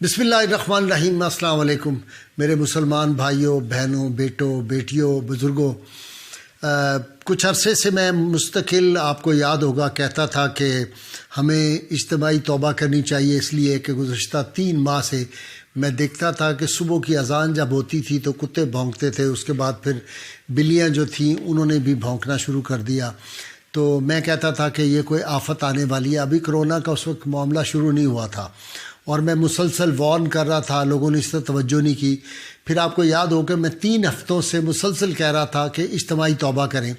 بسم اللہ الرحمن الرحیم۔ السلام علیکم میرے مسلمان بھائیوں، بہنوں، بیٹوں، بیٹیوں، بزرگوں۔ کچھ عرصے سے میں مستقل، آپ کو یاد ہوگا، کہتا تھا کہ ہمیں اجتماعی توبہ کرنی چاہیے، اس لیے کہ گزشتہ 3 ماہ سے میں دیکھتا تھا کہ صبح کی اذان جب ہوتی تھی تو کتے بھونکتے تھے، اس کے بعد پھر بلیاں جو تھیں انہوں نے بھی بھونکنا شروع کر دیا۔ تو میں کہتا تھا کہ یہ کوئی آفت آنے والی ہے۔ ابھی کرونا کا اس وقت معاملہ شروع نہیں ہوا تھا اور میں مسلسل وارن کر رہا تھا، لوگوں نے اس طرح توجہ نہیں کی۔ پھر آپ کو یاد ہو کہ میں 3 ہفتوں سے مسلسل کہہ رہا تھا کہ اجتماعی توبہ کریں،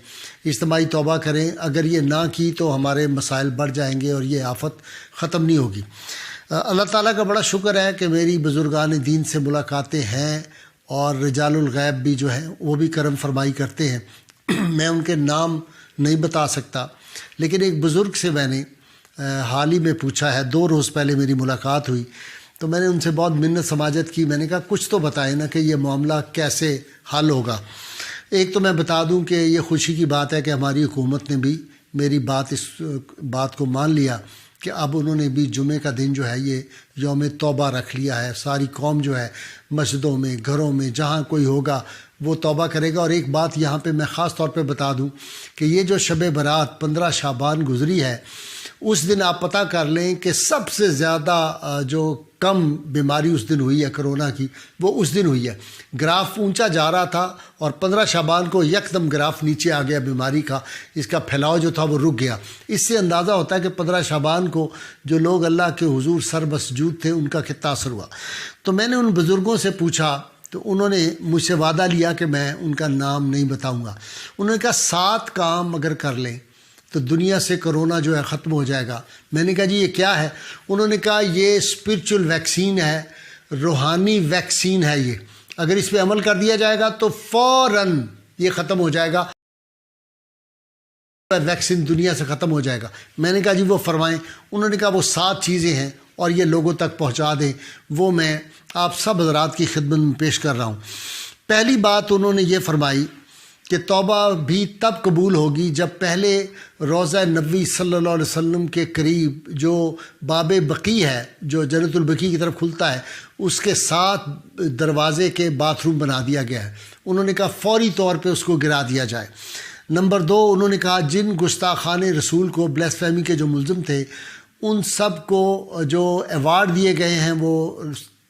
اجتماعی توبہ کریں۔ اگر یہ نہ کی تو ہمارے مسائل بڑھ جائیں گے اور یہ آفت ختم نہیں ہوگی۔ اللہ تعالیٰ کا بڑا شکر ہے کہ میری بزرگان دین سے ملاقاتیں ہیں اور رجال الغیب بھی جو ہیں وہ بھی کرم فرمائی کرتے ہیں۔ میں ان کے نام نہیں بتا سکتا، لیکن ایک بزرگ سے میں نے حال ہی میں پوچھا ہے، 2 روز پہلے میری ملاقات ہوئی، تو میں نے ان سے بہت منت سماجت کی۔ میں نے کہا کچھ تو بتائیں نا کہ یہ معاملہ کیسے حل ہوگا۔ ایک تو میں بتا دوں کہ یہ خوشی کی بات ہے کہ ہماری حکومت نے بھی میری اس بات کو مان لیا کہ اب انہوں نے بھی جمعے کا دن جو ہے یہ یوم توبہ رکھ لیا ہے۔ ساری قوم جو ہے مسجدوں میں، گھروں میں، جہاں کوئی ہوگا وہ توبہ کرے گا۔ اور ایک بات یہاں پہ میں خاص طور پہ بتا دوں کہ یہ جو شب برات 15 شعبان گزری ہے، اس دن آپ پتہ کر لیں کہ سب سے زیادہ جو کم بیماری اس دن ہوئی ہے کرونا کی، وہ اس دن ہوئی ہے۔ گراف اونچا جا رہا تھا اور 15 شعبان کو یکدم گراف نیچے آ گیا بیماری کا، اس کا پھیلاؤ جو تھا وہ رک گیا۔ اس سے اندازہ ہوتا ہے کہ 15 شعبان کو جو لوگ اللہ کے حضور سر مسجود تھے ان کا کتنا اثر ہوا۔ تو میں نے ان بزرگوں سے پوچھا تو انہوں نے مجھ سے وعدہ لیا کہ میں ان کا نام نہیں بتاؤں گا۔ انہوں نے کہا 7 کام اگر کر لیں تو دنیا سے کرونا جو ہے ختم ہو جائے گا۔ میں نے کہا جی یہ کیا ہے؟ انہوں نے کہا یہ اسپرچل ویکسین ہے، روحانی ویکسین ہے۔ یہ اگر اس پہ عمل کر دیا جائے گا تو فوراً یہ ختم ہو جائے گا، ویکسین دنیا سے ختم ہو جائے گا۔ میں نے کہا جی وہ فرمائیں۔ انہوں نے کہا وہ 7 چیزیں ہیں اور یہ لوگوں تک پہنچا دیں، وہ میں آپ سب حضرات کی خدمت میں پیش کر رہا ہوں۔ پہلی بات انہوں نے یہ فرمائی کہ توبہ بھی تب قبول ہوگی جب پہلے روضہ نبوی صلی اللہ علیہ وسلم کے قریب جو باب بقی ہے، جو جنت البقیع کی طرف کھلتا ہے، اس کے 7 دروازے کے باتھ روم بنا دیا گیا ہے۔ انہوں نے کہا فوری طور پہ اس کو گرا دیا جائے۔ نمبر 2، انہوں نے کہا جن گستاخان رسول کو بلیسفیمی کے جو ملزم تھے ان سب کو جو ایوارڈ دیے گئے ہیں، وہ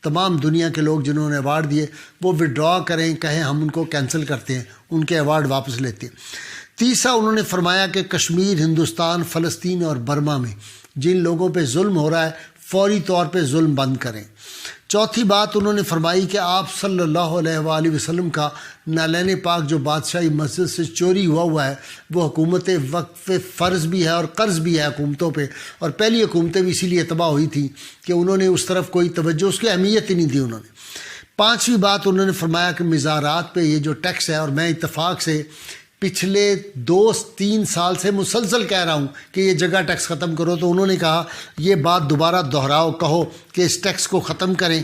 تمام دنیا کے لوگ جنہوں نے ایوارڈ دیے وہ وڈرا کریں، کہیں ہم ان کو کینسل کرتے ہیں، ان کے ایوارڈ واپس لیتے ہیں۔ تیسرا، انہوں نے فرمایا کہ کشمیر، ہندوستان، فلسطین اور برما میں جن لوگوں پہ ظلم ہو رہا ہے فوری طور پہ ظلم بند کریں۔ چوتھی بات انہوں نے فرمائی کہ آپ صلی اللہ علیہ وآلہ وسلم کا نالین پاک جو بادشاہی مسجد سے چوری ہوا ہے وہ حکومت وقف فرض بھی ہے اور قرض بھی ہے حکومتوں پہ، اور پہلی حکومتیں بھی اسی لیے تباہ ہوئی تھیں کہ انہوں نے اس طرف کوئی توجہ، اس کی اہمیت ہی نہیں دی انہوں نے۔ 5ویں بات انہوں نے فرمایا کہ مزارات پہ یہ جو ٹیکس ہے، اور میں اتفاق سے پچھلے 2-3 سال سے مسلسل کہہ رہا ہوں کہ یہ جگہ ٹیکس ختم کرو، تو انہوں نے کہا یہ بات دوبارہ دہراؤ، کہو کہ اس ٹیکس کو ختم کریں۔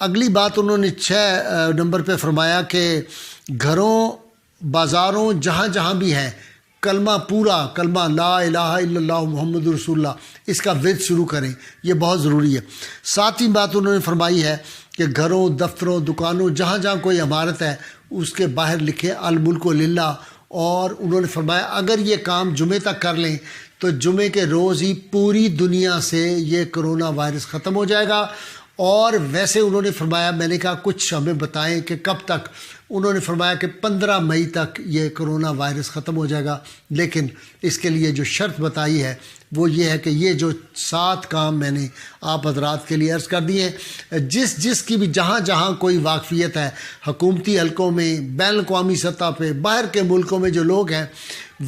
اگلی بات انہوں نے 6 نمبر پہ فرمایا کہ گھروں، بازاروں، جہاں جہاں بھی ہیں کلمہ، پورا کلمہ لا الہ الا اللہ محمد رسول اللہ، اس کا ورد شروع کریں، یہ بہت ضروری ہے۔ 7ویں بات انہوں نے فرمائی ہے کہ گھروں، دفتروں، دکانوں، جہاں جہاں کوئی عمارت ہے اس کے باہر لکھیں الملک للہ، اور انہوں نے فرمایا اگر یہ کام جمعے تک کر لیں تو جمعے کے روز ہی پوری دنیا سے یہ کرونا وائرس ختم ہو جائے گا۔ اور ویسے انہوں نے فرمایا، میں نے کہا کچھ ہمیں بتائیں کہ کب تک؟ انہوں نے فرمایا کہ 15 مئی تک یہ کرونا وائرس ختم ہو جائے گا، لیکن اس کے لیے جو شرط بتائی ہے وہ یہ ہے کہ یہ جو 7 کام میں نے آپ حضرات کے لیے عرض کر دیے ہیں، جس کی بھی جہاں جہاں کوئی واقفیت ہے، حکومتی حلقوں میں، بین الاقوامی سطح پہ، باہر کے ملکوں میں جو لوگ ہیں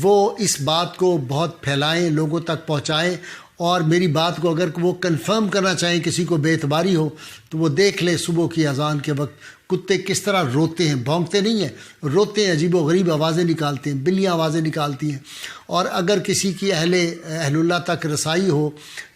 وہ اس بات کو بہت پھیلائیں، لوگوں تک پہنچائیں۔ اور میری بات کو اگر وہ کنفرم کرنا چاہیں، کسی کو بے اعتباری ہو تو وہ دیکھ لے صبح کی اذان کے وقت کتے کس طرح روتے ہیں، بھونکتے نہیں ہیں، روتے ہیں، عجیب و غریب آوازیں نکالتے ہیں، بلیاں آوازیں نکالتی ہیں۔ اور اگر کسی کی اہل اللہ تک رسائی ہو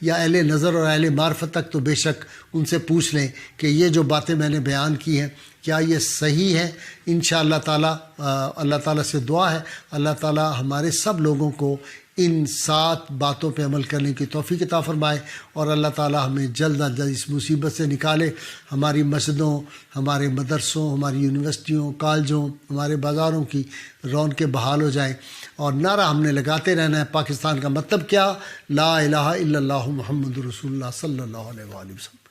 یا اہل نظر اور اہل معرفت تک، تو بے شک ان سے پوچھ لیں کہ یہ جو باتیں میں نے بیان کی ہیں کیا یہ صحیح ہے۔ انشاءاللہ تعالیٰ اللہ تعالیٰ سے دعا ہے اللہ تعالیٰ ہمارے سب لوگوں کو ان 7 باتوں پہ عمل کرنے کی توفیق عطا فرمائے، اور اللہ تعالی ہمیں جلد از جلد اس مصیبت سے نکالے، ہماری مسجدوں، ہمارے مدرسوں، ہماری یونیورسٹیوں، کالجوں، ہمارے بازاروں کی رونقیں بحال ہو جائیں، اور نعرہ ہم نے لگاتے رہنا ہے۔ پاکستان کا مطلب کیا؟ لا الہ الا اللہ محمد رسول اللہ صلی اللہ علیہ وآلہ وسلم۔